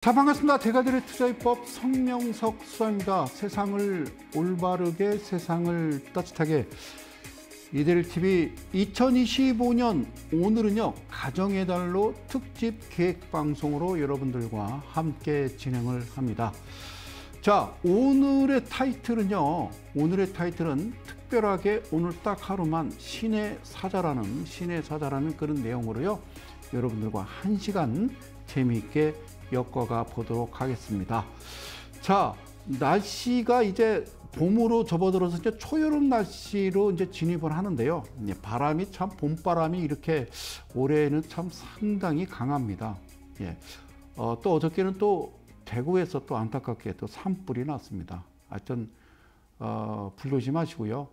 자, 반갑습니다. 대가들의 투자입법 성명석 수사입니다. 세상을 올바르게, 세상을 따뜻하게. 이데일TV 2025년 오늘은요, 가정의 달로 특집 기획방송으로 여러분들과 함께 진행을 합니다. 자, 오늘의 타이틀은 특별하게 오늘 딱 하루만 신의 사자라는 그런 내용으로요, 여러분들과 1시간 재미있게 엮어가 보도록 하겠습니다. 자, 날씨가 이제 봄으로 접어들어서 이제 초여름 날씨로 이제 진입을 하는데요. 바람이 참 봄바람이 이렇게 올해는 참 상당히 강합니다. 예. 또 어저께는 또 대구에서 또 안타깝게 또 산불이 났습니다. 하여튼 불 조심하시고요.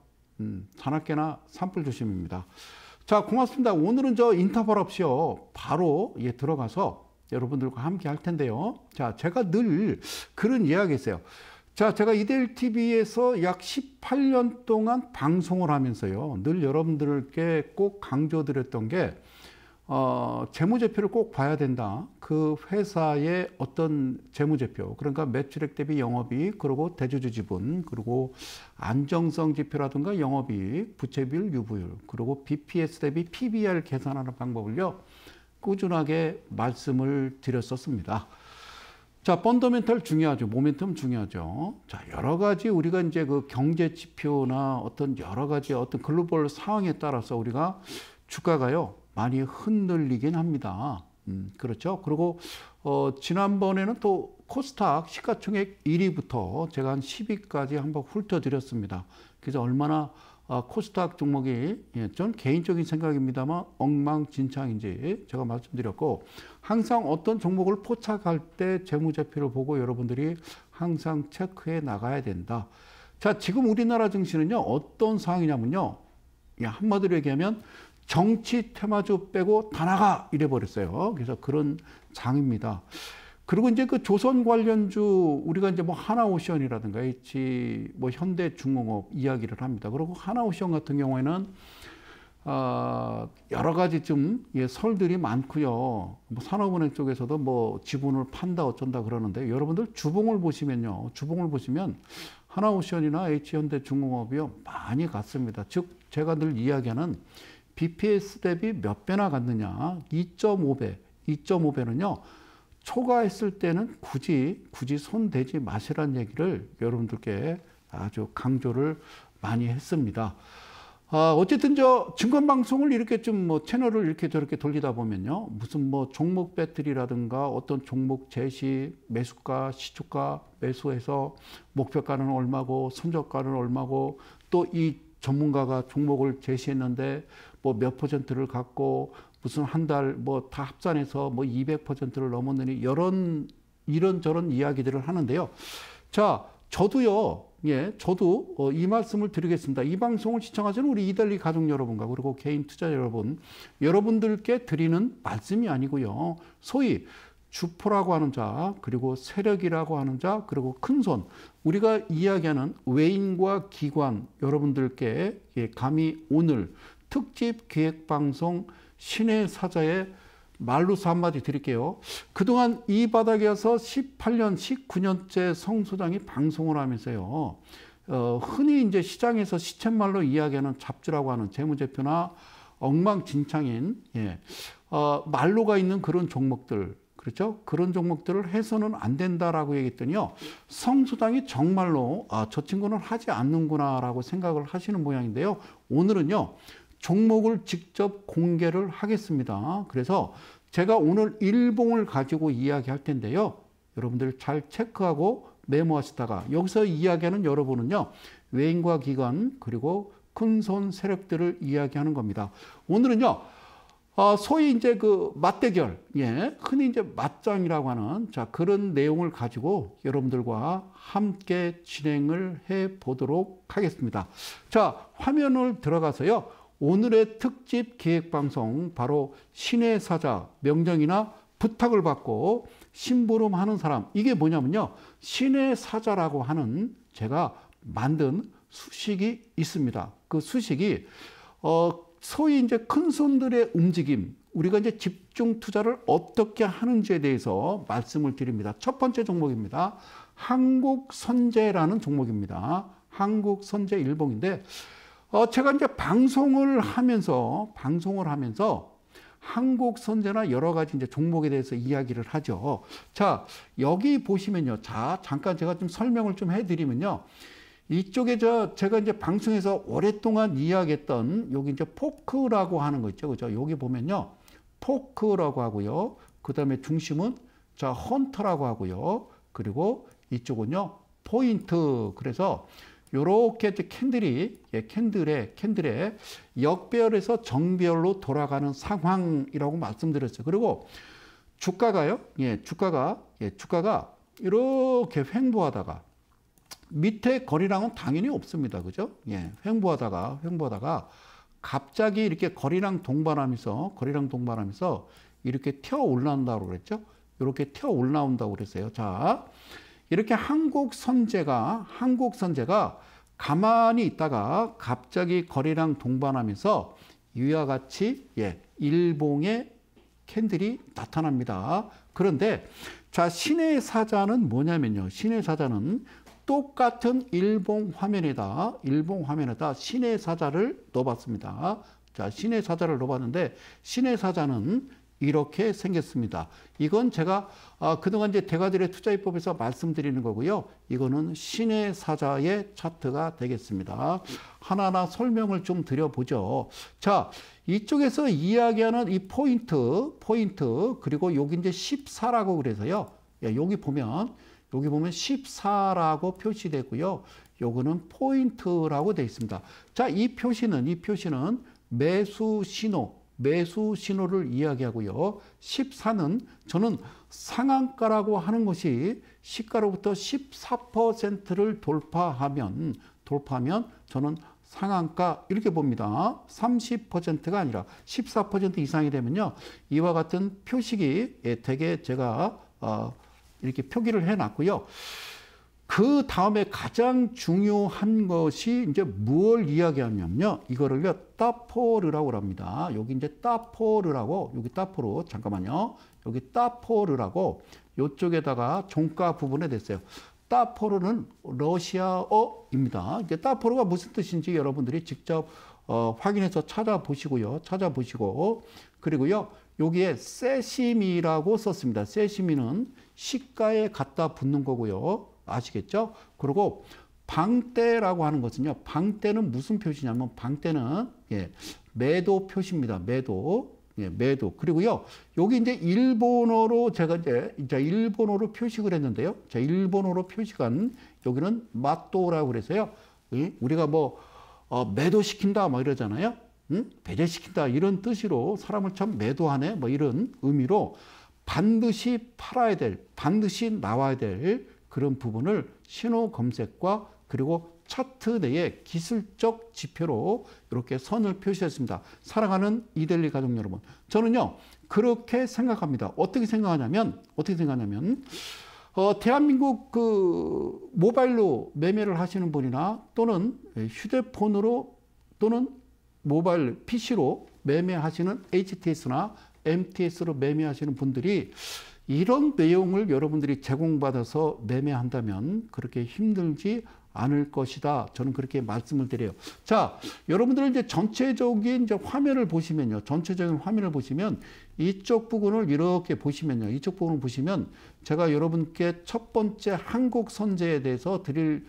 산악계나 산불 조심입니다. 자, 고맙습니다. 오늘은 저 인터벌 없이요, 바로 들어가서 여러분들과 함께 할 텐데요. 자, 제가 늘 그런 이야기 했어요. 자, 제가 이데일TV에서 약 18년 동안 방송을 하면서요, 늘 여러분들께 꼭 강조드렸던 게, 재무제표를 꼭 봐야 된다. 그 회사의 어떤 재무제표, 그러니까 매출액 대비 영업이익, 그리고 대주주 지분, 그리고 안정성 지표라든가 영업이익, 부채비율, 유보율, 그리고 BPS 대비 PBR 계산하는 방법을요, 꾸준하게 말씀을 드렸었습니다. 자, 펀더멘털 중요하죠. 모멘텀 중요하죠. 자, 여러 가지 우리가 이제 그 경제 지표나 어떤 여러 가지 어떤 글로벌 상황에 따라서 우리가 주가가요, 많이 흔들리긴 합니다. 그렇죠. 그리고 지난번에는 또 코스닥 시가총액 1위부터 제가 한 10위까지 한번 훑어드렸습니다. 그래서 얼마나 코스닥 종목이, 전 개인적인 생각입니다만 엉망진창인지 제가 말씀드렸고, 항상 어떤 종목을 포착할 때 재무제표를 보고 여러분들이 항상 체크해 나가야 된다. 자, 지금 우리나라 증시는요, 어떤 상황이냐면요, 한마디로 얘기하면 정치 테마주 빼고 다 나가 이래버렸어요. 그래서 그런 장입니다. 그리고 이제 그 조선 관련주, 우리가 이제 뭐 하나오션이라든가 뭐 현대중공업 이야기를 합니다. 그리고 하나오션 같은 경우에는 여러 가지 좀 설들이 많고요. 뭐 산업은행 쪽에서도 뭐 지분을 판다 어쩐다 그러는데, 여러분들 주봉을 보시면 하나오션이나 H현대중공업이요, 많이 갔습니다. 즉 제가 늘 이야기하는 BPS 대비 몇 배나 갔느냐, 2.5배. 2.5배는요, 초과했을 때는 굳이 손 대지 마시라는 얘기를 여러분들께 아주 강조를 많이 했습니다. 어쨌든 저 증권방송을 이렇게 좀 뭐 채널을 이렇게 저렇게 돌리다 보면요, 무슨 뭐 종목 배틀이라든가 어떤 종목 제시, 매수가, 시초가, 매수해서 목표가는 얼마고 선저가는 얼마고, 또 이 전문가가 종목을 제시했는데 뭐 몇 퍼센트를 갖고 무슨 한 달 뭐 다 합산해서 뭐 200%를 넘었느니 이런저런 이야기들을 하는데요. 자, 저도요, 저도 이 말씀을 드리겠습니다. 이 방송을 시청하시는 우리 이달리 가족 여러분과 그리고 개인 투자 여러분들께 드리는 말씀이 아니고요, 소위 주포라고 하는 자, 그리고 세력이라고 하는 자, 그리고 큰손, 우리가 이야기하는 외인과 기관 여러분들께 감히 오늘 특집 기획방송 신의 사자의 말로서 한마디 드릴게요. 그동안 이 바닥에서 18년, 19년째 성 소장이 방송을 하면서요, 흔히 이제 시장에서 시쳇말로 이야기하는 잡주라고 하는 재무제표나 엉망진창인 말로가 있는 그런 종목들, 그렇죠? 그런 종목들을 해서는 안 된다라고 얘기했더니요, 성 소장이 정말로 저 친구는 하지 않는구나라고 생각을 하시는 모양인데요. 오늘은요, 종목을 직접 공개를 하겠습니다. 그래서 제가 오늘 일봉을 가지고 이야기할 텐데요, 여러분들 잘 체크하고 메모하시다가, 여기서 이야기하는 여러분은요, 외인과 기관 그리고 큰손 세력들을 이야기하는 겁니다. 오늘은요, 소위 이제 그 맞대결, 흔히 이제 맞짱이라고 하는, 자, 그런 내용을 가지고 여러분들과 함께 진행을 해 보도록 하겠습니다. 자, 화면을 들어가서요, 오늘의 특집 기획방송, 바로 신의 사자 명령이나 부탁을 받고 심부름하는 사람, 이게 뭐냐면요, 신의 사자라고 하는 제가 만든 수식이 있습니다. 그 수식이 소위 이제 큰 손들의 움직임, 우리가 이제 집중 투자를 어떻게 하는지에 대해서 말씀을 드립니다. 첫 번째 종목입니다. 한국선제라는 종목입니다. 한국선제일봉인데 제가 이제 방송을 하면서 한국선제나 여러 가지 이제 종목에 대해서 이야기를 하죠. 자, 여기 보시면요. 자, 잠깐 제가 좀 설명을 좀 해드리면요. 이쪽에 제가 이제 방송에서 오랫동안 이야기했던 여기 이제 포크라고 하는 거 있죠. 그죠? 여기 보면요. 포크라고 하고요. 그 다음에 중심은 자, 헌터라고 하고요. 그리고 이쪽은요. 포인트. 그래서 요렇게 캔들이 캔들에 역배열에서 정배열로 돌아가는 상황이라고 말씀드렸어요. 그리고 주가가요. 주가가 이렇게 횡보하다가 밑에 거래량은 당연히 없습니다. 그죠? 횡보하다가 갑자기 이렇게 거래량 동반하면서 이렇게 튀어 올라온다고 그랬죠? 이렇게 튀어 올라온다고 그랬어요. 자, 이렇게 한국선제가 가만히 있다가 갑자기 거래량 동반하면서 이와 같이 일봉의 캔들이 나타납니다. 그런데 자, 신의 사자는 뭐냐면요. 신의 사자는 똑같은 일봉 화면에다 신의 사자를 넣어봤습니다. 자, 신의 사자를 넣어봤는데 신의 사자는 이렇게 생겼습니다. 이건 제가 그동안 이제 대가들의 투자입법에서 말씀드리는 거고요. 이거는 신의 사자의 차트가 되겠습니다. 하나하나 설명을 좀 드려보죠. 자, 이쪽에서 이야기하는 이 포인트 그리고 여기 이제 14라고 그래서요. 여기 보면 14라고 표시되고요. 요거는 포인트라고 되어 있습니다. 자, 이 표시는 매수 신호를 이야기하고요. 14는 저는 상한가라고 하는 것이 시가로부터 14%를 돌파하면 저는 상한가 이렇게 봅니다. 30%가 아니라 14% 이상이 되면요. 이와 같은 표식이 되게 제가 이렇게 표기를 해놨고요. 그 다음에 가장 중요한 것이 이제 무엇을 이야기하냐면요. 이거를요, 따포르라고 합니다. 여기 이제 따포르라고, 여기 따포르, 잠깐만요. 여기 따포르라고, 요쪽에다가 종가 부분에 됐어요. 따포르는 러시아어입니다. 이게 따포르가 무슨 뜻인지 여러분들이 직접 확인해서 찾아보시고, 그리고요, 여기에 세시미라고 썼습니다. 세시미는 시가에 갖다 붙는 거고요. 아시겠죠? 그리고 방대라고 하는 것은요. 방대는 무슨 표시냐면 방대는 매도 표시입니다. 매도. 그리고요. 여기 이제 일본어로 제가 이제 일본어로 표식을 했는데요. 자, 일본어로 표식한 여기는 마또라고 그래서요. 우리가 뭐 매도시킨다 뭐 이러잖아요. 배제시킨다 이런 뜻으로 사람을 참 매도하네 뭐 이런 의미로 반드시 팔아야 될, 반드시 나와야 될 그런 부분을 신호 검색과 그리고 차트 내에 기술적 지표로 이렇게 선을 표시했습니다. 사랑하는 이데일리 가족 여러분, 저는요 그렇게 생각합니다. 어떻게 생각하냐면 대한민국 그 모바일로 매매를 하시는 분이나 또는 휴대폰으로 또는 모바일 PC로 매매하시는 HTS나 MTS로 매매하시는 분들이 이런 내용을 여러분들이 제공받아서 매매한다면 그렇게 힘들지 않을 것이다. 저는 그렇게 말씀을 드려요. 자, 여러분들은 이제 전체적인 이제 화면을 보시면요. 전체적인 화면을 보시면 이쪽 부분을 이렇게 보시면요. 이쪽 부분을 보시면 제가 여러분께 첫 번째 한국선제에 대해서 드릴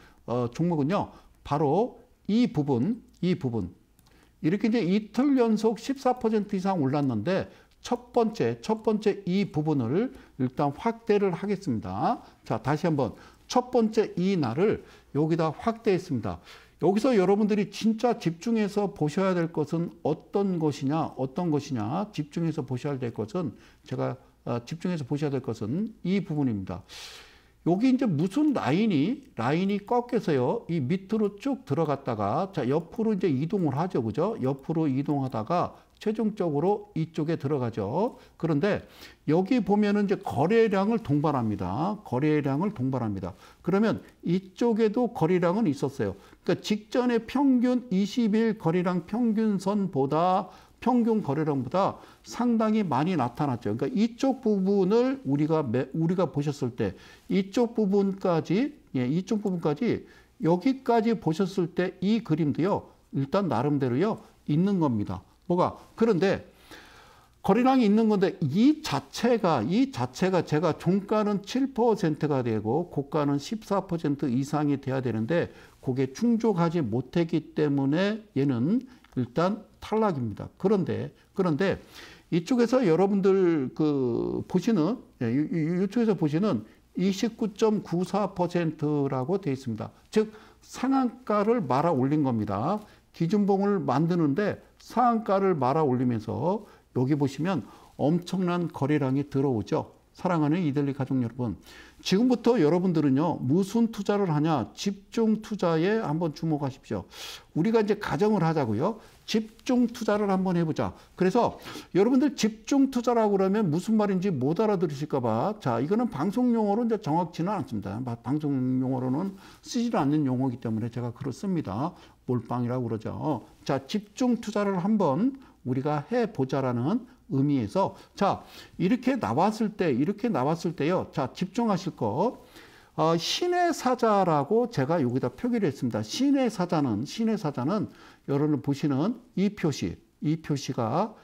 종목은요. 바로 이 부분. 이렇게 이제 이틀 연속 14% 이상 올랐는데 첫 번째 이 부분을 일단 확대를 하겠습니다. 자, 다시 한번 첫 번째 이 날을 여기다 확대했습니다. 여기서 여러분들이 진짜 집중해서 보셔야 될 것은 어떤 것이냐, 집중해서 보셔야 될 것은 제가 집중해서 보셔야 될 것은 이 부분입니다. 여기 이제 무슨 라인이 꺾여서요. 이 밑으로 쭉 들어갔다가 자, 옆으로 이제 이동을 하죠. 그죠? 옆으로 이동하다가 최종적으로 이쪽에 들어가죠. 그런데 여기 보면은 이제 거래량을 동반합니다. 그러면 이쪽에도 거래량은 있었어요. 그러니까 직전에 평균 20일 거래량 평균선보다 평균 거래량보다 상당히 많이 나타났죠. 그러니까 이쪽 부분을 우리가 보셨을 때 이쪽 부분까지 여기까지 보셨을 때 이 그림도요. 일단 나름대로요. 있는 겁니다. 뭐가? 그런데 거래량이 있는 건데 이 자체가 제가 종가는 7%가 되고 고가는 14% 이상이 돼야 되는데 그게 충족하지 못했기 때문에 얘는 일단 탈락입니다. 그런데 이쪽에서 여러분들 보시는 이쪽에서 보시는 29.94%라고 되어 있습니다. 즉 상한가를 말아 올린 겁니다. 기준봉을 만드는데 상한가를 말아 올리면서 여기 보시면 엄청난 거래량이 들어오죠. 사랑하는 이델리 가족 여러분, 지금부터 여러분들은요 무슨 투자를 하냐? 집중 투자에 한번 주목하십시오. 우리가 이제 가정을 하자고요. 집중 투자를 한번 해보자. 그래서 여러분들 집중 투자라고 그러면 무슨 말인지 못 알아들으실까봐, 자 이거는 방송 용어로 이제 정확치는 않습니다. 방송 용어로는 쓰지 않는 용어이기 때문에 제가 글을 씁니다. 몰빵이라고 그러죠. 자, 집중 투자를 한번 우리가 해보자라는 의미에서, 자 이렇게 나왔을 때요. 자 집중하실 거. 신의 사자라고 제가 여기다 표기를 했습니다. 신의 사자는 여러분 보시는 이 표시가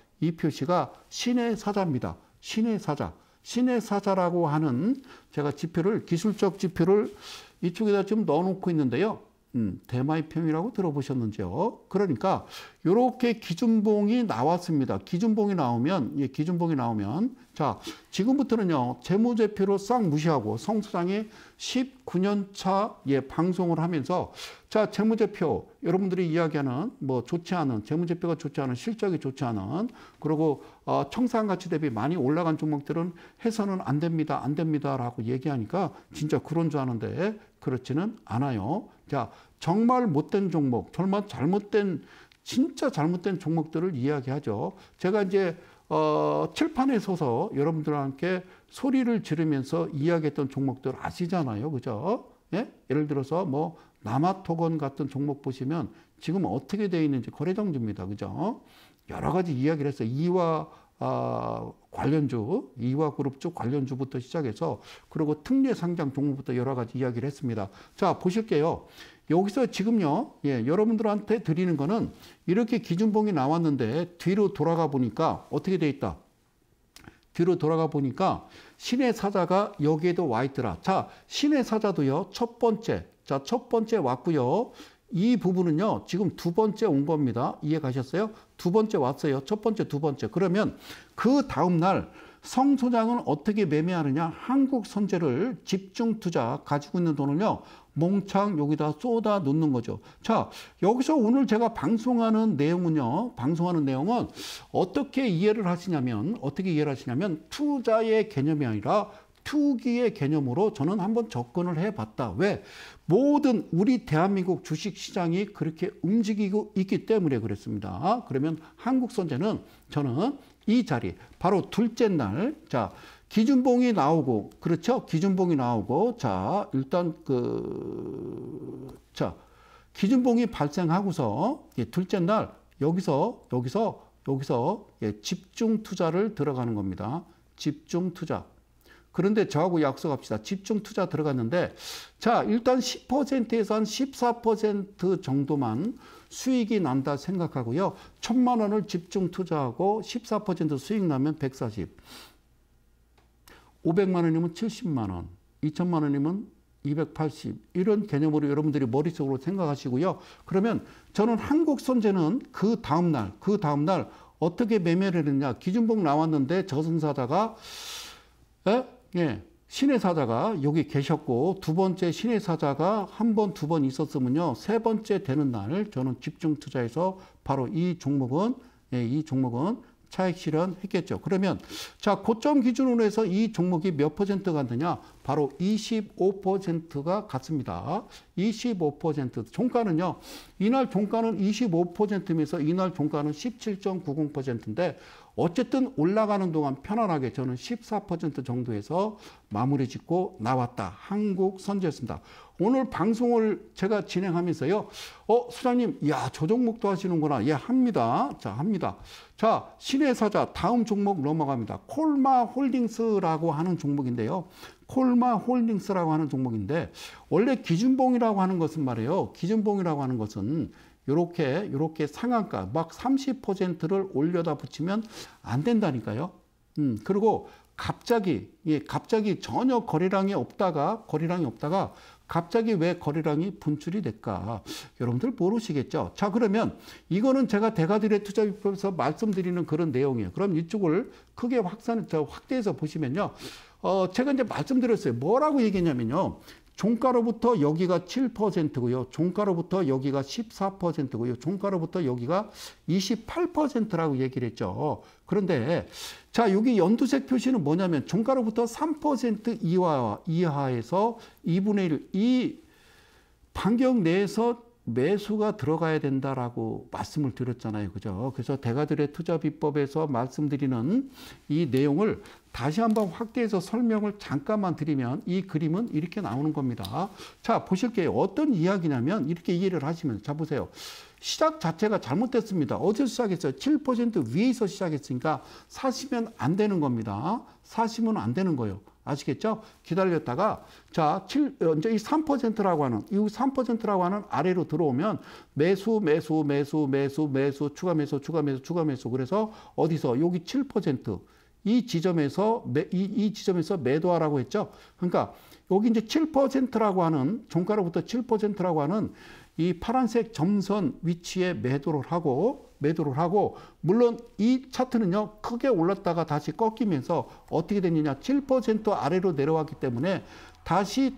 신의 사자입니다. 신의 사자라고 하는 제가 기술적 지표를 이쪽에다 좀 넣어놓고 있는데요. 대마이평이라고 들어보셨는지요? 그러니까 이렇게 기준봉이 나왔습니다. 기준봉이 나오면 자 지금부터는요 재무제표로 싹 무시하고 성수장이 19년 차 방송을 하면서, 자 재무제표 여러분들이 이야기하는 재무제표가 좋지 않은, 실적이 좋지 않은, 그리고 청산가치 대비 많이 올라간 종목들은 해서는 안 됩니다라고 얘기하니까 진짜 그런 줄 아는데 그렇지는 않아요. 자, 정말 못된 종목, 정말 진짜 잘못된 종목들을 이야기하죠. 제가 이제 칠판에 서서 여러분들과 함께 소리를 지르면서 이야기했던 종목들 아시잖아요. 그죠? 예? 예를 들어서 남아토건 같은 종목 보시면 지금 어떻게 되어 있는지 거래정지입니다. 그죠? 여러 가지 이야기를 했어요. 이화 그룹 쪽 관련주부터 시작해서, 그리고 특례 상장 종목부터 여러 가지 이야기를 했습니다. 자, 보실게요. 여기서 지금요, 여러분들한테 드리는 거는 이렇게 기준봉이 나왔는데 뒤로 돌아가 보니까 어떻게 돼 있다? 뒤로 돌아가 보니까 신의 사자가 여기에도 와 있더라. 자, 신의 사자도요, 첫 번째 왔고요. 이 부분은요, 지금 두 번째 온 겁니다. 이해 가셨어요? 두 번째 왔어요. 첫 번째, 두 번째. 그러면 그 다음날 성 소장은 어떻게 매매하느냐? 한국선제를 집중 투자 가지고 있는 돈을요, 몽창 여기다 쏟아 놓는 거죠. 자, 여기서 오늘 제가 방송하는 내용은 어떻게 이해를 하시냐면 투자의 개념이 아니라 투기의 개념으로 저는 한번 접근을 해봤다. 왜? 모든 우리 대한민국 주식시장이 그렇게 움직이고 있기 때문에 그랬습니다. 그러면 한국선제는 저는 이 자리, 바로 둘째 날, 자, 기준봉이 나오고, 그렇죠? 기준봉이 나오고, 자, 일단 기준봉이 발생하고서, 둘째 날, 여기서 집중 투자를 들어가는 겁니다. 집중 투자. 그런데 저하고 약속합시다. 집중 투자 들어갔는데, 자, 일단 10%에서 한 14% 정도만 수익이 난다 생각하고요. 1,000만 원을 집중 투자하고 14% 수익 나면 140. 500만 원이면 70만 원. 2,000만 원이면 280. 이런 개념으로 여러분들이 머릿속으로 생각하시고요. 그러면 저는 한국선제는 그 다음날 어떻게 매매를 했느냐. 기준봉 나왔는데 저승사자가, 신의 사자가 여기 계셨고, 두 번째 신의 사자가 한 번, 두 번 있었으면요, 세 번째 되는 날 저는 집중 투자해서 바로 이 종목은 차익 실현했겠죠. 그러면 자, 고점 기준으로 해서 이 종목이 몇 퍼센트 갔느냐? 바로 25%가 같습니다. 25%. 종가는요. 이날 종가는 25%면서 이날 종가는 17.90%인데 어쨌든 올라가는 동안 편안하게 저는 14% 정도에서 마무리 짓고 나왔다. 한국선제였습니다. 오늘 방송을 제가 진행하면서요. 수장님, 야, 저 종목도 하시는구나. 예, 합니다. 자, 합니다. 자, 신의 사자 다음 종목 넘어갑니다. 콜마홀딩스라고 하는 종목인데요. 콜마홀딩스라고 하는 종목인데 원래 기준봉이라고 하는 것은 말이에요. 기준봉이라고 하는 것은 요렇게 상한가 막 30%를 올려다 붙이면 안 된다니까요. 그리고 갑자기 전혀 거래량이 없다가 갑자기 왜 거래량이 분출이 될까? 여러분들 모르시겠죠? 자, 그러면 이거는 제가 대가들의 투자비법에서 말씀드리는 그런 내용이에요. 그럼 이쪽을 크게 확대해서 보시면요. 제가 이제 말씀드렸어요. 뭐라고 얘기했냐면요. 종가로부터 여기가 7%고요. 종가로부터 여기가 14%고요. 종가로부터 여기가 28%라고 얘기를 했죠. 그런데 자, 여기 연두색 표시는 뭐냐면 종가로부터 3% 이하에서 2분의 1 이 반경 내에서 매수가 들어가야 된다라고 말씀을 드렸잖아요. 그죠? 그래서 대가들의 투자 비법에서 말씀드리는 이 내용을 다시 한번 확대해서 설명을 잠깐만 드리면 이 그림은 이렇게 나오는 겁니다. 자, 보실게요. 어떤 이야기냐면 이렇게 이해를 하시면 자, 보세요. 시작 자체가 잘못됐습니다. 어디서 시작했어요? 7% 위에서 시작했으니까 사시면 안 되는 겁니다. 사시면 안 되는 거예요. 아시겠죠? 기다렸다가 자, 이제 이 3%라고 하는 이 3%라고 하는 아래로 들어오면 매수 추가 매수 그래서 어디서 여기 7% 이 지점에서 매도하라고 했죠. 그러니까 여기 이제 7%라고 하는 종가로부터 7%라고 하는 이 파란색 점선 위치에 매도를 하고 물론 이 차트는요 크게 올랐다가 다시 꺾이면서 어떻게 됐느냐 7% 아래로 내려왔기 때문에 다시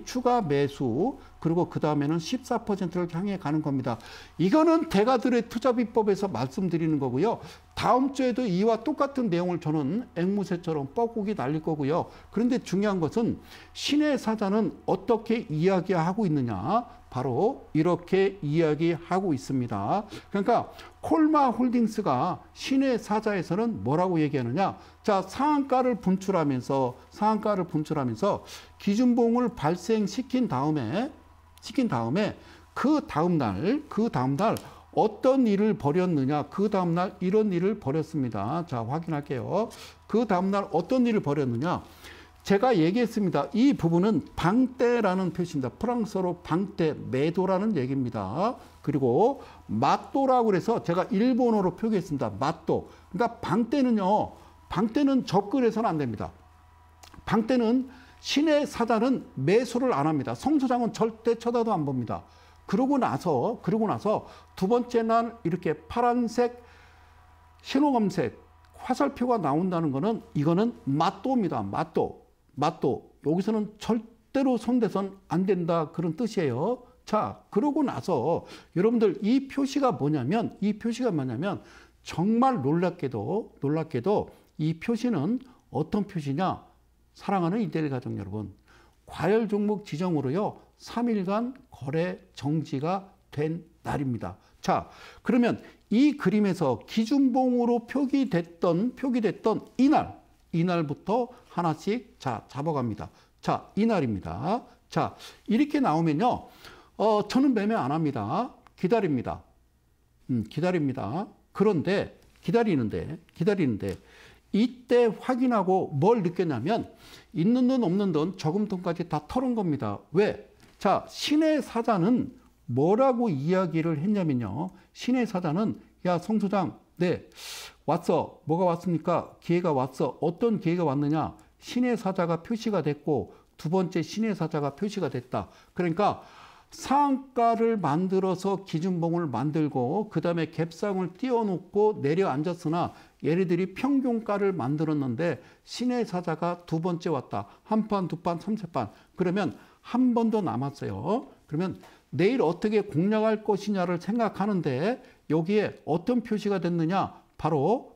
추가 매수 그리고 그 다음에는 14%를 향해 가는 겁니다. 이거는 대가들의 투자비법에서 말씀드리는 거고요. 다음 주에도 이와 똑같은 내용을 저는 앵무새처럼 뻐꾸기 날릴 거고요. 그런데 중요한 것은 신의 사자는 어떻게 이야기하고 있느냐. 바로 이렇게 이야기하고 있습니다. 그러니까 콜마홀딩스가 신의 사자에서는 뭐라고 얘기하느냐. 자, 상한가를 분출하면서 기준봉을 발생시킨 다음에 그 다음날 어떤 일을 벌였느냐. 그 다음날 이런 일을 벌였습니다. 자, 확인할게요. 그 다음날 어떤 일을 벌였느냐. 제가 얘기했습니다. 이 부분은 방떼라는 표시입니다. 프랑스어로 방떼, 매도라는 얘기입니다. 그리고 마또라고 그래서 제가 일본어로 표기했습니다. 마또. 그러니까 방떼는 접근해서는 안 됩니다. 방떼는 신의 사자는 매수를 안 합니다. 성소장은 절대 쳐다도 안 봅니다. 그러고 나서 두 번째 날 이렇게 파란색 신호검색 화살표가 나온다는 거는 이거는 마또입니다. 마또. 여기서는 절대로 손대선 안 된다 그런 뜻이에요. 자, 그러고 나서 여러분들 이 표시가 뭐냐면 정말 놀랍게도 이 표시는 어떤 표시냐. 사랑하는 이데일 가족 여러분. 과열 종목 지정으로요. 3일간 거래 정지가 된 날입니다. 자, 그러면 이 그림에서 기준봉으로 표기됐던 이날부터 하나씩 자, 잡아갑니다. 자, 이날입니다. 자, 이렇게 나오면요. 저는 매매 안 합니다. 기다립니다. 그런데 기다리는데 이때 확인하고 뭘 느꼈냐면 있는 돈 없는 돈 저금통까지 다 털은 겁니다. 왜? 자, 신의 사자는 뭐라고 이야기를 했냐면요. 신의 사자는 야, 송 소장, 네, 왔어. 뭐가 왔습니까? 기회가 왔어. 어떤 기회가 왔느냐? 신의 사자가 표시가 됐고 두 번째 신의 사자가 표시가 됐다. 그러니까 상한가를 만들어서 기준봉을 만들고 그 다음에 갭상을 띄워놓고 내려앉았으나 얘네들이 평균가를 만들었는데 신의 사자가 두 번째 왔다. 한 판, 두 판, 3세 그러면 한 번 더 남았어요. 그러면 내일 어떻게 공략할 것이냐를 생각하는데 여기에 어떤 표시가 됐느냐? 바로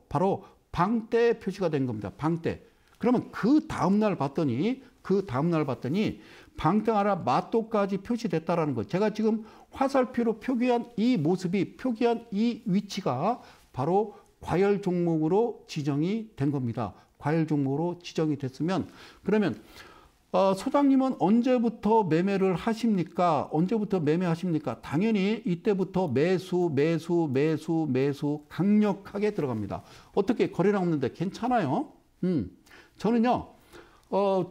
방떼 표시가 된 겁니다. 방떼. 그러면 그 다음날 봤더니 그 다음날 봤더니 방땡하라 맞도까지 표시됐다라는 거. 제가 지금 화살표로 표기한 이 모습이, 표기한 이 위치가 바로 과열 종목으로 지정이 된 겁니다. 과열 종목으로 지정이 됐으면, 그러면 소장님은 언제부터 매매를 하십니까? 언제부터 매매하십니까? 당연히 이때부터 매수 강력하게 들어갑니다. 어떻게? 거래량 없는데 괜찮아요? 저는요,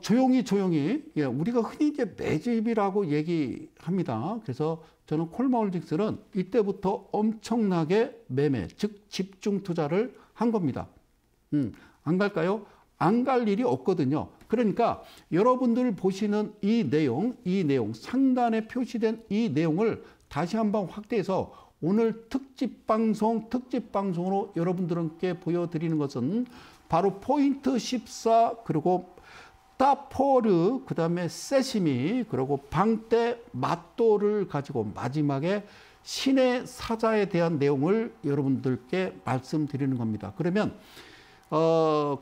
조용히, 예, 우리가 흔히 이제 매집이라고 얘기합니다. 그래서 저는 콜마홀딩스는 이때부터 엄청나게 매매, 즉 집중 투자를 한 겁니다. 안 갈까요? 안 갈 일이 없거든요. 그러니까 여러분들 보시는 이 내용, 상단에 표시된 이 내용을 다시 한번 확대해서 오늘 특집 방송으로 여러분들께 보여드리는 것은 바로 포인트 14, 그리고 따포르, 그 다음에 세시미, 그리고 방떼, 맛도를 가지고 마지막에 신의 사자에 대한 내용을 여러분들께 말씀드리는 겁니다. 그러면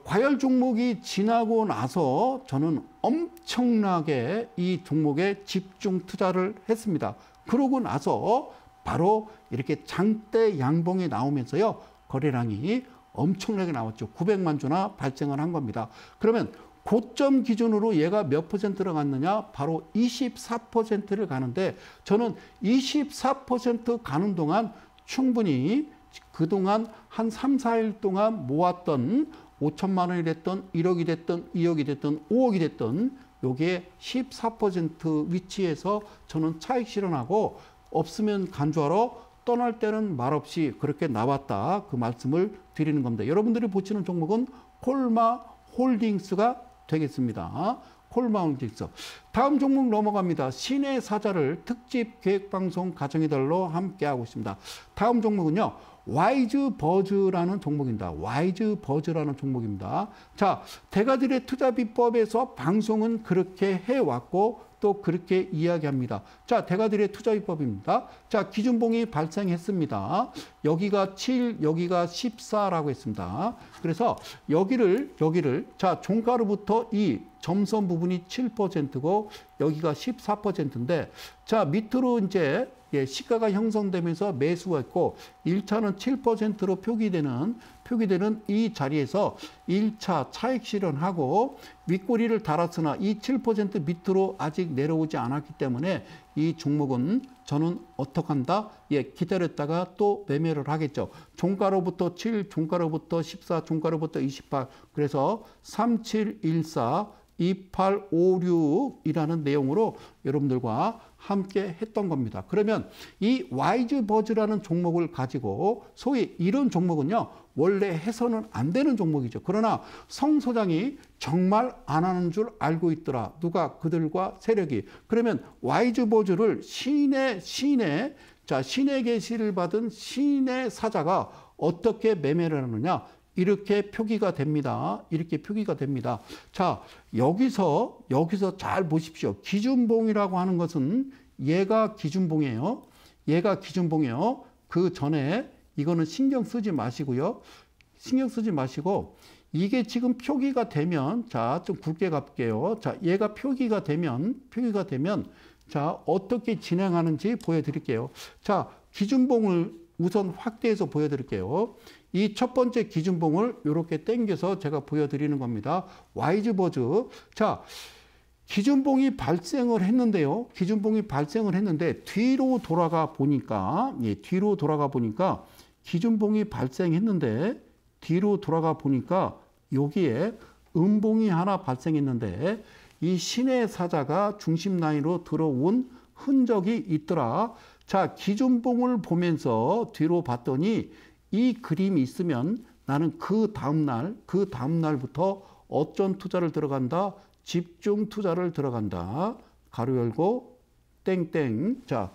과열 종목이 지나고 나서 저는 엄청나게 이 종목에 집중 투자를 했습니다. 그러고 나서 바로 이렇게 장대 양봉이 나오면서요, 거래량이 엄청나게 나왔죠. 900만 주나 발생을 한 겁니다. 그러면 고점 기준으로 얘가 몇 %를 갔느냐? 바로 24%를 가는데, 저는 24% 가는 동안 충분히 그동안 한 3, 4일 동안 모았던 5천만 원이 됐든 1억이 됐든 2억이 됐든 5억이 됐든 요게 14% 위치에서 저는 차익 실현하고 없으면 간주하러 떠날 때는 말없이 그렇게 나왔다, 그 말씀을 드리는 겁니다. 여러분들이 보시는 종목은 콜마 홀딩스가 되겠습니다. 콜마 홀딩스. 다음 종목 넘어갑니다. 신의 사자를 특집 기획방송 가정의 달로 함께하고 있습니다. 다음 종목은요, 와이즈 버즈라는 종목입니다. 와이즈 버즈라는 종목입니다. 자, 대가들의 투자 비법에서 방송은 그렇게 해왔고 또 그렇게 이야기합니다. 자, 대가들의 투자 비법입니다. 자, 기준봉이 발생했습니다. 여기가 7, 여기가 14라고 했습니다. 그래서 여기를 자, 종가로부터 이 점선 부분이 7%고 여기가 14%인데, 자, 밑으로 이제 시가가 형성되면서 매수가 있고 1차는 7%로 표기되는 이 자리에서 1차 차익 실현하고 윗꼬리를 달았으나 이 7% 밑으로 아직 내려오지 않았기 때문에 이 종목은 저는 어떻게 한다? 예, 기다렸다가 또 매매를 하겠죠. 종가로부터 7, 종가로부터 14, 종가로부터 28. 그래서 3714 2856이라는 내용으로 여러분들과 함께 했던 겁니다. 그러면 이 와이즈 버즈라는 종목을 가지고, 소위 이런 종목은요, 원래 해서는 안 되는 종목이죠. 그러나 성 소장이 정말 안 하는 줄 알고 있더라. 누가? 그들과 세력이. 그러면 와이즈 버즈를 신의 계시를 받은 신의 사자가 어떻게 매매를 하느냐? 이렇게 표기가 됩니다. 이렇게 표기가 됩니다. 자, 여기서 잘 보십시오. 기준봉이라고 하는 것은 얘가 기준봉이에요. 얘가 기준봉이에요. 그 전에 이거는 신경 쓰지 마시고요. 신경 쓰지 마시고, 이게 지금 표기가 되면, 자, 좀 굵게 갈게요. 자, 얘가 표기가 되면, 자, 어떻게 진행하는지 보여드릴게요. 자, 기준봉을 우선 확대해서 보여드릴게요. 이 첫 번째 기준봉을 이렇게 당겨서 제가 보여드리는 겁니다. 와이즈 버즈. 자, 기준봉이 발생을 했는데요. 기준봉이 발생을 했는데 뒤로 돌아가 보니까, 기준봉이 발생했는데 뒤로 돌아가 보니까 여기에 음봉이 하나 발생했는데 이 신의 사자가 중심 라인으로 들어온 흔적이 있더라. 자, 기준봉을 보면서 뒤로 봤더니 이 그림이 있으면 나는 그 다음날부터 어떤 투자를 들어간다? 집중 투자를 들어간다. 가로 열고 땡땡. 자,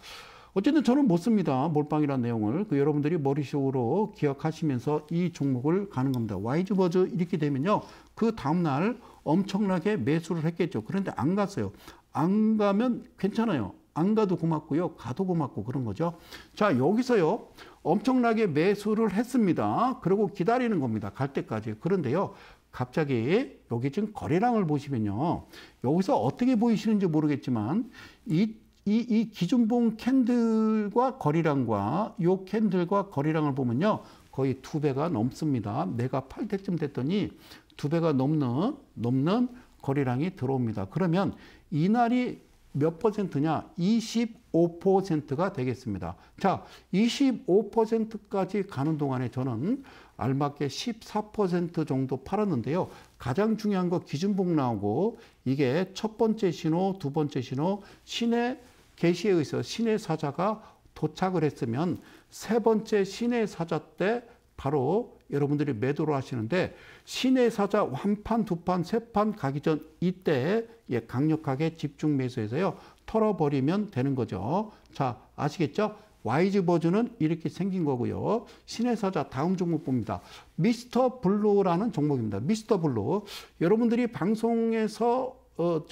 어쨌든 저는 못 씁니다. 몰빵이라는 내용을. 여러분들이 머릿속으로 기억하시면서 이 종목을 가는 겁니다. 와이즈 버즈 이렇게 되면요, 그 다음날 엄청나게 매수를 했겠죠. 그런데 안 갔어요. 안 가면 괜찮아요. 안 가도 고맙고요, 가도 고맙고 그런 거죠. 자, 여기서요, 엄청나게 매수를 했습니다. 그리고 기다리는 겁니다. 갈 때까지. 그런데요, 갑자기 여기 지금 거래량을 보시면요. 여기서 어떻게 보이시는지 모르겠지만 이 기준봉 캔들과 거래량과 이 캔들과 거래량을 보면요. 거의 2배가 넘습니다. 내가 팔 때쯤 됐더니 2배가 넘는 거래량이 들어옵니다. 그러면 이날이 몇 퍼센트냐? 25%가 되겠습니다. 자, 25%까지 가는 동안에 저는 알맞게 14% 정도 팔았는데요. 가장 중요한 거 기준봉 나오고 이게 첫 번째 신호, 두 번째 신호, 신의 개시에 의해서 신의 사자가 도착을 했으면 세 번째 신의 사자 때 바로 여러분들이 매도를 하시는데 신의 사자 한 판, 두 판, 세 판 가기 전 이때 강력하게 집중 매수해서요. 털어버리면 되는 거죠. 자, 아시겠죠? 와이즈 버전은 이렇게 생긴 거고요. 신의 사자 다음 종목 봅니다. 미스터 블루라는 종목입니다. 미스터 블루. 여러분들이 방송에서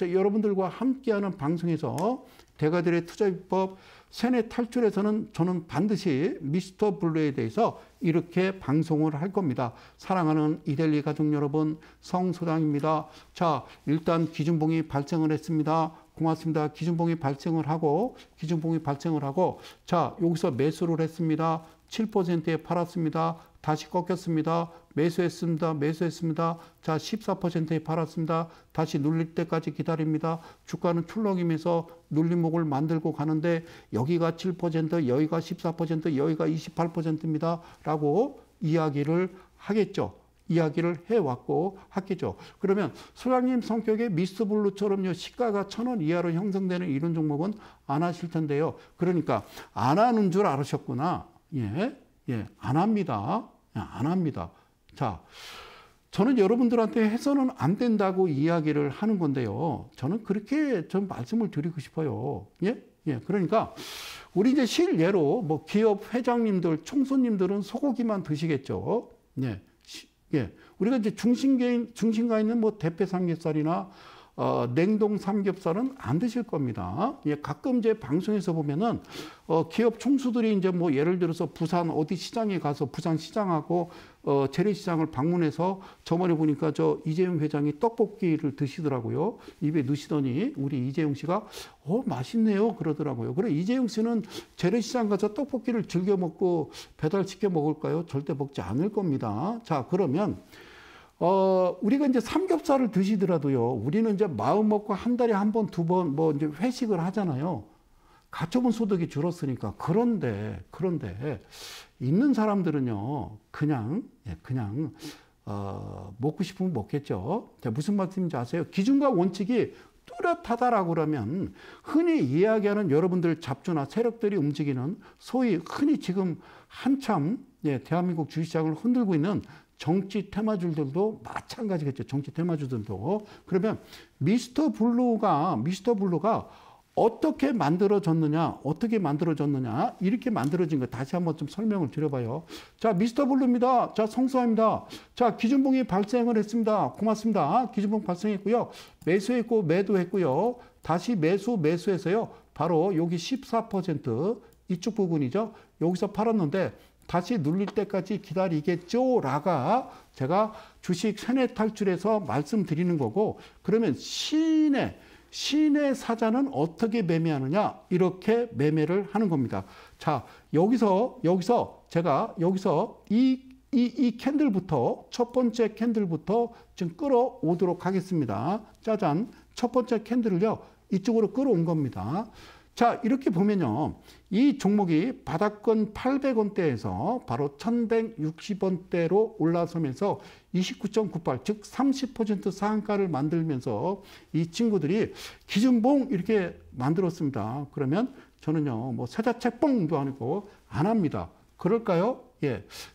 여러분들과 함께하는 방송에서 대가들의 투자비법 세뇌 탈출에서는 저는 반드시 미스터 블루에 대해서 이렇게 방송을 할 겁니다. 사랑하는 이델리 가족 여러분, 성소장입니다. 자, 일단 기준봉이 발생을 했습니다. 고맙습니다. 기준봉이 발생을 하고 자, 여기서 매수를 했습니다. 7%에 팔았습니다. 다시 꺾였습니다. 매수했습니다. 자, 14%에 팔았습니다. 다시 눌릴 때까지 기다립니다. 주가는 출렁이면서 눌림목을 만들고 가는데 여기가 7%, 여기가 14%, 여기가 28%입니다. 라고 이야기를 하겠죠. 이야기를 해왔고 하겠죠. 그러면 소장님 성격의 미스터블루처럼요. 시가가 1,000원 이하로 형성되는 이런 종목은 안 하실 텐데요. 그러니까 안 하는 줄 알으셨구나. 안 합니다. 안 합니다. 자, 저는 여러분들한테 해서는 안 된다고 이야기를 하는 건데요. 저는 그렇게 좀 말씀을 드리고 싶어요. 그러니까 우리 이제 실예로 뭐 기업 회장님들, 총수님들은 소고기만 드시겠죠. 우리가 이제 중심가 있는 뭐 대패 삼겹살이나 냉동 삼겹살은 안 드실 겁니다. 가끔 이제 방송에서 보면은 기업 총수들이 이제 뭐 예를 들어서 부산 어디 시장에 가서 부산 시장하고 재래시장을 방문해서 저번에 보니까 저 이재용 회장이 떡볶이를 드시더라고요. 입에 넣으시더니 우리 이재용 씨가 맛있네요 그러더라고요. 그래 이재용 씨는 재래시장 가서 떡볶이를 즐겨 먹고 배달시켜 먹을까요? 절대 먹지 않을 겁니다. 자, 그러면 우리가 이제 삼겹살을 드시더라도요, 우리는 이제 마음 먹고 한 달에 한 번, 두 번, 뭐 이제 회식을 하잖아요. 가처분 소득이 줄었으니까. 그런데, 있는 사람들은요, 그냥, 먹고 싶으면 먹겠죠. 자, 무슨 말씀인지 아세요? 기준과 원칙이 뚜렷하다라고 그러면 흔히 이야기하는 여러분들 잡주나 세력들이 움직이는 소위 흔히 지금 한참, 대한민국 주식시장을 흔들고 있는 정치 테마주들도 마찬가지겠죠. 정치 테마주들도. 그러면 미스터 블루가 어떻게 만들어졌느냐 이렇게 만들어진 거 다시 한번 좀 설명을 드려봐요. 자, 미스터 블루입니다. 자, 성수화입니다. 자, 기준봉이 발생을 했습니다. 고맙습니다. 기준봉 발생했고요. 매수했고 매도했고요. 다시 매수해서요. 바로 여기 14% 이쪽 부분이죠. 여기서 팔았는데 다시 눌릴 때까지 기다리겠죠? 라가 제가 주식 세뇌 탈출해서 말씀드리는 거고, 그러면 신의 사자는 어떻게 매매하느냐? 이렇게 매매를 하는 겁니다. 자, 여기서 제가 이 캔들부터, 첫 번째 캔들부터 지금 끌어오도록 하겠습니다. 짜잔. 첫 번째 캔들을요, 이쪽으로 끌어온 겁니다. 자, 이렇게 보면요. 이 종목이 바닥권 800원대에서 바로 1160원대로 올라서면서 29.98, 즉 30% 상한가를 만들면서 이 친구들이 기준봉 이렇게 만들었습니다. 그러면 저는요, 뭐 세자책봉도 아니고 안 합니다. 그럴까요?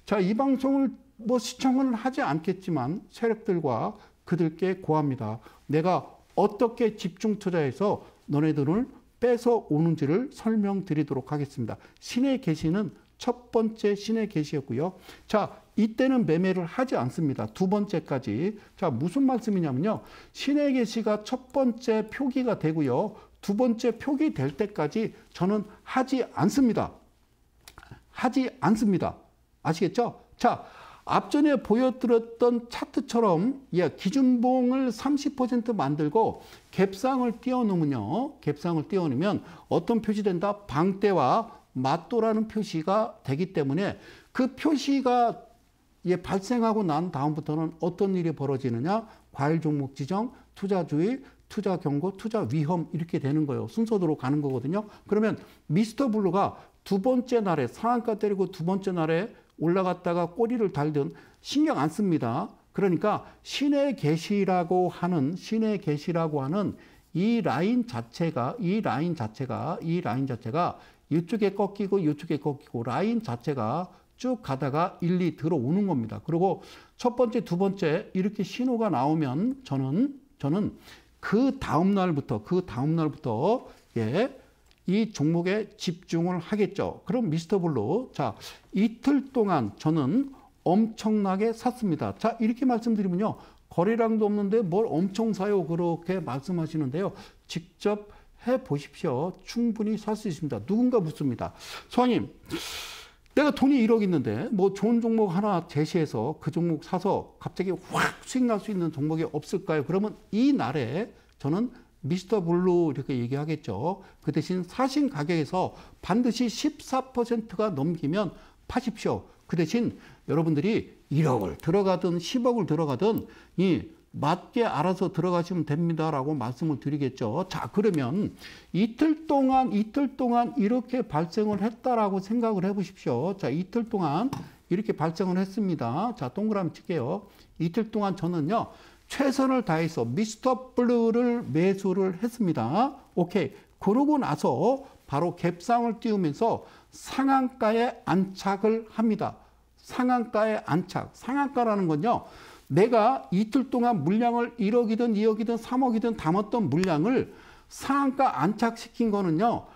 자, 이 방송을 뭐 시청은 하지 않겠지만 세력들과 그들께 고합니다. 내가 어떻게 집중 투자해서 너네들을 뺏어 오는지를 설명드리도록 하겠습니다. 신의 계시는 첫 번째 신의 계시였고요. 자, 이때는 매매를 하지 않습니다. 두 번째까지. 자, 무슨 말씀이냐면요. 신의 계시가 첫 번째 표기가 되고요. 두 번째 표기 될 때까지 저는 하지 않습니다. 아시겠죠? 자, 앞전에 보여드렸던 차트처럼 기준봉을 30% 만들고 갭상을 띄워놓으면요. 갭상을 띄워놓으면 어떤 표시된다? 방대와 맞도라는 표시가 되기 때문에 그 표시가 발생하고 난 다음부터는 어떤 일이 벌어지느냐? 과열 종목 지정, 투자 주의, 투자 경고, 투자 위험 이렇게 되는 거예요. 순서대로 가는 거거든요. 그러면 미스터 블루가 두 번째 날에 상한가 때리고 두 번째 날에 올라갔다가 꼬리를 달든 신경 안 씁니다. 그러니까 신의 계시라고 하는 이 라인 자체가 이쪽에 꺾이고 이쪽에 꺾이고 라인 자체가 쭉 가다가 일리 들어오는 겁니다. 그리고 첫 번째, 두 번째 이렇게 신호가 나오면 저는 그 다음 날부터 이 종목에 집중을 하겠죠. 그럼 미스터 블루, 자, 이틀 동안 저는 엄청나게 샀습니다. 자, 이렇게 말씀드리면요. 거래량도 없는데 뭘 엄청 사요. 그렇게 말씀하시는데요. 직접 해 보십시오. 충분히 살 수 있습니다. 누군가 묻습니다. 소장님, 내가 돈이 1억 있는데 뭐 좋은 종목 하나 제시해서 그 종목 사서 갑자기 확 수익 날 수 있는 종목이 없을까요? 그러면 이 날에 저는 미스터 블루 이렇게 얘기하겠죠. 그 대신 사신 가격에서 반드시 14%가 넘기면 파십시오. 그 대신 여러분들이 1억을 들어가든 10억을 들어가든 맞게 알아서 들어가시면 됩니다라고 말씀을 드리겠죠. 자, 그러면 이틀 동안 이렇게 발생을 했다라고 생각을 해 보십시오. 자, 이틀 동안 이렇게 발생을 했습니다. 자, 동그라미 칠게요. 이틀 동안 저는요, 최선을 다해서 미스터 블루를 매수를 했습니다. 오케이. 그러고 나서 바로 갭상을 띄우면서 상한가에 안착을 합니다. 상한가에 안착. 상한가라는 건요, 내가 이틀 동안 물량을 1억이든 2억이든 3억이든 담았던 물량을 상한가 안착시킨 거는요,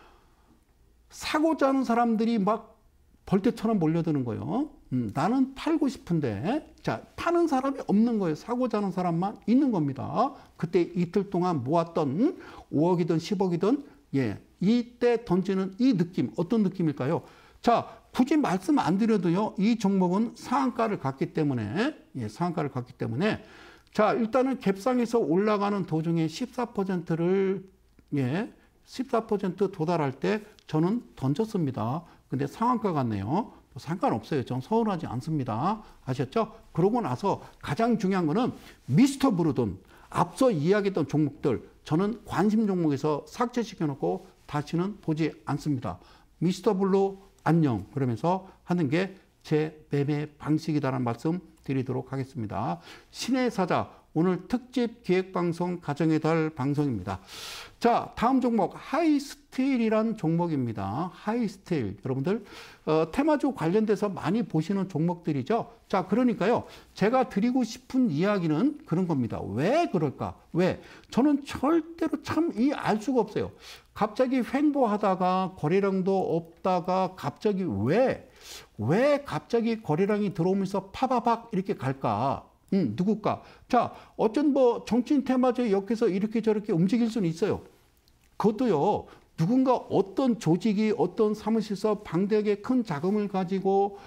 사고자 하는 사람들이 막 벌떼처럼 몰려드는 거예요. 나는 팔고 싶은데, 자, 파는 사람이 없는 거예요. 사고자 하는 사람만 있는 겁니다. 그때 이틀 동안 모았던 5억이든 10억이든, 이때 던지는 이 느낌, 어떤 느낌일까요? 자, 굳이 말씀 안 드려도요, 이 종목은 상한가를 갔기 때문에, 자, 일단은 갭상에서 올라가는 도중에 14%를, 14% 도달할 때 저는 던졌습니다. 근데 상한가 같네요. 상관없어요. 전 서운하지 않습니다. 아셨죠? 그러고 나서 가장 중요한 거는 미스터 블루든 앞서 이야기했던 종목들, 저는 관심 종목에서 삭제시켜놓고 다시는 보지 않습니다. 미스터 블루 안녕 그러면서 하는 게 제 매매 방식이다라는 말씀 드리도록 하겠습니다. 신의 사자 오늘 특집 기획방송 가정의 달 방송입니다. 자, 다음 종목 하이스테일이란 종목입니다. 하이스테일 여러분들 테마주 관련돼서 많이 보시는 종목들이죠. 자, 그러니까요, 제가 드리고 싶은 이야기는 그런 겁니다. 왜 그럴까? 왜? 저는 절대로 참 알 수가 없어요. 갑자기 횡보하다가 거래량도 없다가 갑자기 왜 갑자기 거래량이 들어오면서 파바박 이렇게 갈까? 누굴까? 자, 어쩐 뭐 정치인 테마주에 엮여서 이렇게 저렇게 움직일 수는 있어요. 그것도요, 누군가 어떤 조직이 어떤 사무실에서 방대하게 큰 자금을 가지고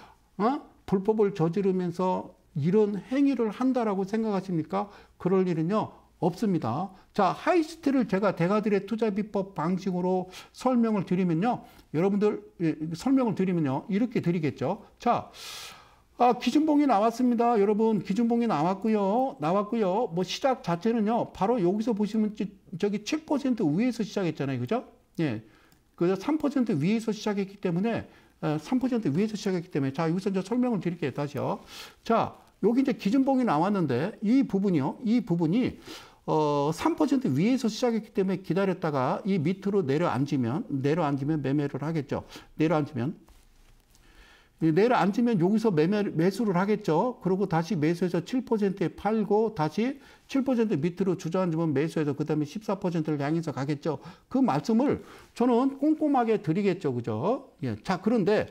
불법을 저지르면서 이런 행위를 한다라고 생각하십니까? 그럴 일은요, 없습니다. 자, 하이스테를 제가 대가들의 투자 비법 방식으로 설명을 드리면요, 여러분들 설명을 드리면요, 이렇게 드리겠죠. 자, 기준봉이 나왔습니다. 여러분, 기준봉이 나왔고요. 뭐 시작 자체는요, 바로 여기서 보시면 저기 7% 위에서 시작했잖아요. 그죠? 예. 그래서 3% 위에서 시작했기 때문에, 3% 위에서 시작했기 때문에, 자, 여기서 이제 설명을 드릴게요. 다시요. 자, 여기 이제 기준봉이 나왔는데, 이 부분이 3% 위에서 시작했기 때문에 기다렸다가 이 밑으로 내려앉으면 매매를 하겠죠. 내려앉으면 여기서 매수를 하겠죠. 그리고 다시 매수해서 7%에 팔고 다시 7% 밑으로 주저앉으면 매수해서 그 다음에 14%를 향해서 가겠죠. 그 말씀을 저는 꼼꼼하게 드리겠죠. 그죠? 예. 자, 그런데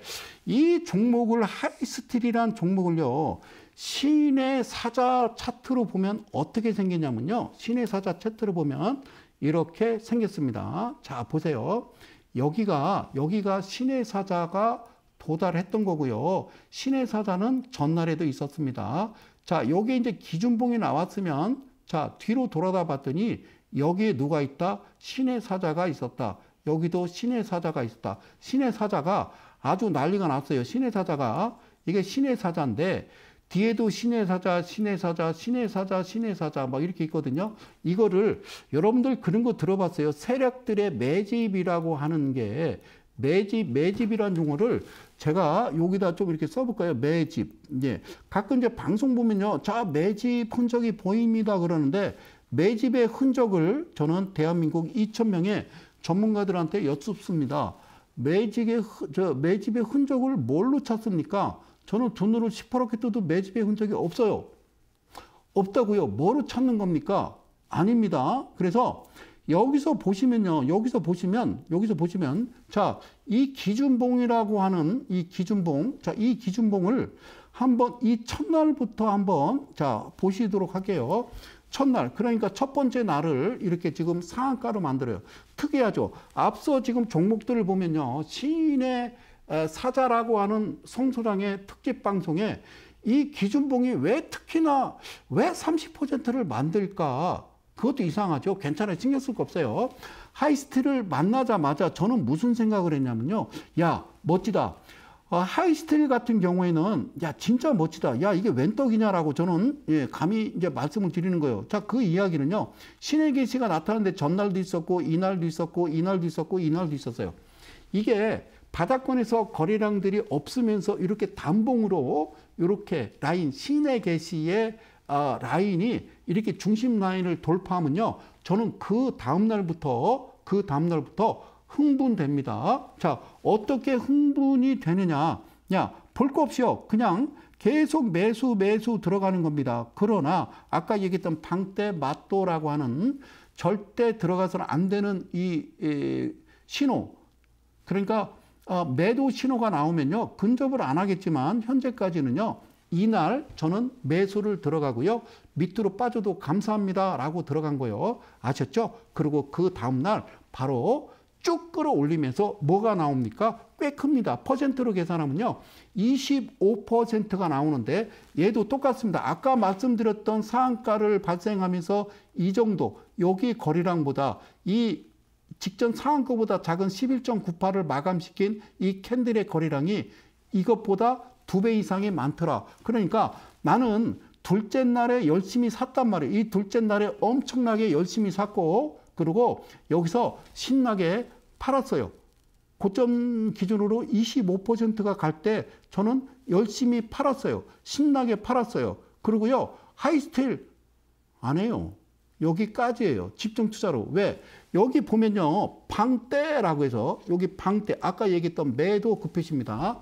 이 종목을 하이스틸이란 종목을요, 신의 사자 차트로 보면 어떻게 생겼냐면요. 신의 사자 차트로 보면 이렇게 생겼습니다. 자, 보세요. 여기가 신의 사자가 도달했던 거고요. 신의 사자는 전날에도 있었습니다. 자, 여기에 이제 기준봉이 나왔으면 자, 뒤로 돌아다 봤더니 여기에 누가 있다? 신의 사자가 있었다. 여기도 신의 사자가 있었다. 신의 사자가 아주 난리가 났어요. 신의 사자가. 이게 신의 사자인데 뒤에도 신의 사자, 신의 사자, 신의 사자, 신의 사자 막 이렇게 있거든요. 이거를 여러분들 그런 거 들어봤어요. 세력들의 매집이라고 하는 게 매집이라는 용어를 제가 여기다 좀 이렇게 써볼까요? 매집. 예. 가끔 이제 방송 보면요. 자, 매집 흔적이 보입니다. 그러는데 매집의 흔적을 저는 대한민국 2,000명의 전문가들한테 여쭙습니다. 매집의 흔적을 뭘로 찾습니까? 저는 두 눈을 시퍼렇게 떠도 매집의 흔적이 없어요. 없다고요. 뭐로 찾는 겁니까? 아닙니다. 그래서 여기서 보시면요. 여기서 보시면 자, 이 기준봉이라고 하는 이 기준봉. 자, 이 기준봉을 한번 이 첫날부터 한번 자, 보시도록 할게요. 첫날, 그러니까 첫 번째 날을 이렇게 지금 상한가로 만들어요. 특이하죠. 앞서 지금 종목들을 보면요. 신의 사자라고 하는 송 소장의 특집 방송에 이 기준봉이 왜 특히나 왜 30%를 만들까? 그것도 이상하죠. 괜찮아요. 신경 쓸 거 없어요. 하이스틸을 만나자마자 저는 무슨 생각을 했냐면요. 야, 멋지다. 하이스틸 같은 경우에는 야, 진짜 멋지다. 야, 이게 웬 떡이냐라고 저는 예, 감히 이제 말씀을 드리는 거예요. 자, 그 이야기는요. 신의 계시가 나타났는데 전날도 있었고 이날도 있었고 이날도 있었고 이날도 있었어요. 이게 바닥권에서 거래량들이 없으면서 이렇게 단봉으로 이렇게 라인 신의 계시의 라인이 이렇게 중심 라인을 돌파하면요. 저는 그 다음날부터 흥분됩니다. 자, 어떻게 흥분이 되느냐? 야, 볼 거 없이요. 그냥 계속 매수 들어가는 겁니다. 그러나 아까 얘기했던 방대 맞도라고 하는 절대 들어가서는 안 되는 이 신호. 그러니까 매도 신호가 나오면요. 근접을 안 하겠지만 현재까지는요. 이날 저는 매수를 들어가고요. 밑으로 빠져도 감사합니다 라고 들어간 거예요. 아셨죠? 그리고 그 다음날 바로 쭉 끌어올리면서 뭐가 나옵니까? 꽤 큽니다. 퍼센트로 계산하면요. 25%가 나오는데 얘도 똑같습니다. 아까 말씀드렸던 상한가를 발생하면서 이 정도 여기 거래량보다 이 직전 상한가보다 작은 11.98을 마감시킨 이 캔들의 거래량이 이것보다 2배 이상이 많더라. 그러니까 나는 둘째 날에 열심히 샀단 말이에요. 이 둘째 날에 엄청나게 열심히 샀고 그리고 여기서 신나게 팔았어요. 고점 기준으로 25%가 갈 때 저는 열심히 팔았어요. 신나게 팔았어요. 그리고요. 하이스틸 안 해요. 여기까지예요. 집중 투자로. 왜? 여기 보면요. 방대라고 해서 여기 방대 아까 얘기했던 매도 그 표시입니다.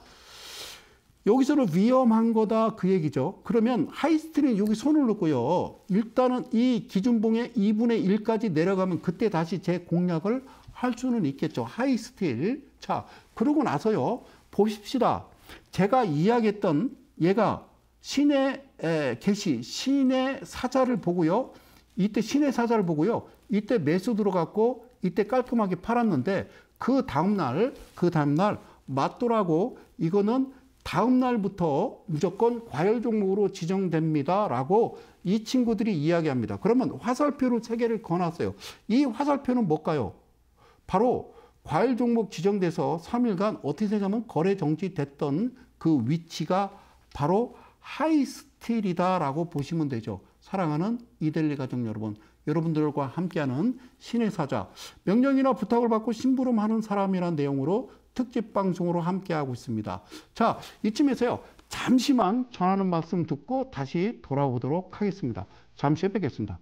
여기서는 위험한 거다 그 얘기죠. 그러면 하이스틸은 여기 손을 놓고요. 일단은 이 기준봉의 2분의 1까지 내려가면 그때 다시 제 공략을 할 수는 있겠죠. 하이스틸. 자, 그러고 나서요. 보십시다. 제가 이야기했던 얘가 신의 계시, 신의 사자를 보고요. 이때 신의 사자를 보고요. 이때 매수 들어갔고 이때 깔끔하게 팔았는데 그 다음날 맞더라고. 이거는 다음 날부터 무조건 과열 종목으로 지정됩니다. 라고 이 친구들이 이야기합니다. 그러면 화살표로 3개를 그어놨어요. 이 화살표는 뭘까요? 바로 과열 종목 지정돼서 3일간 어떻게 생각하면 거래 정지됐던 그 위치가 바로 하이스틸이다라고 보시면 되죠. 사랑하는 이데일리 가족 여러분, 여러분들과 함께하는 신의 사자, 명령이나 부탁을 받고 심부름하는 사람이라는 내용으로 특집 방송으로 함께하고 있습니다. 자, 이쯤에서요. 잠시만 전하는 말씀 듣고 다시 돌아오도록 하겠습니다. 잠시 후에 뵙겠습니다.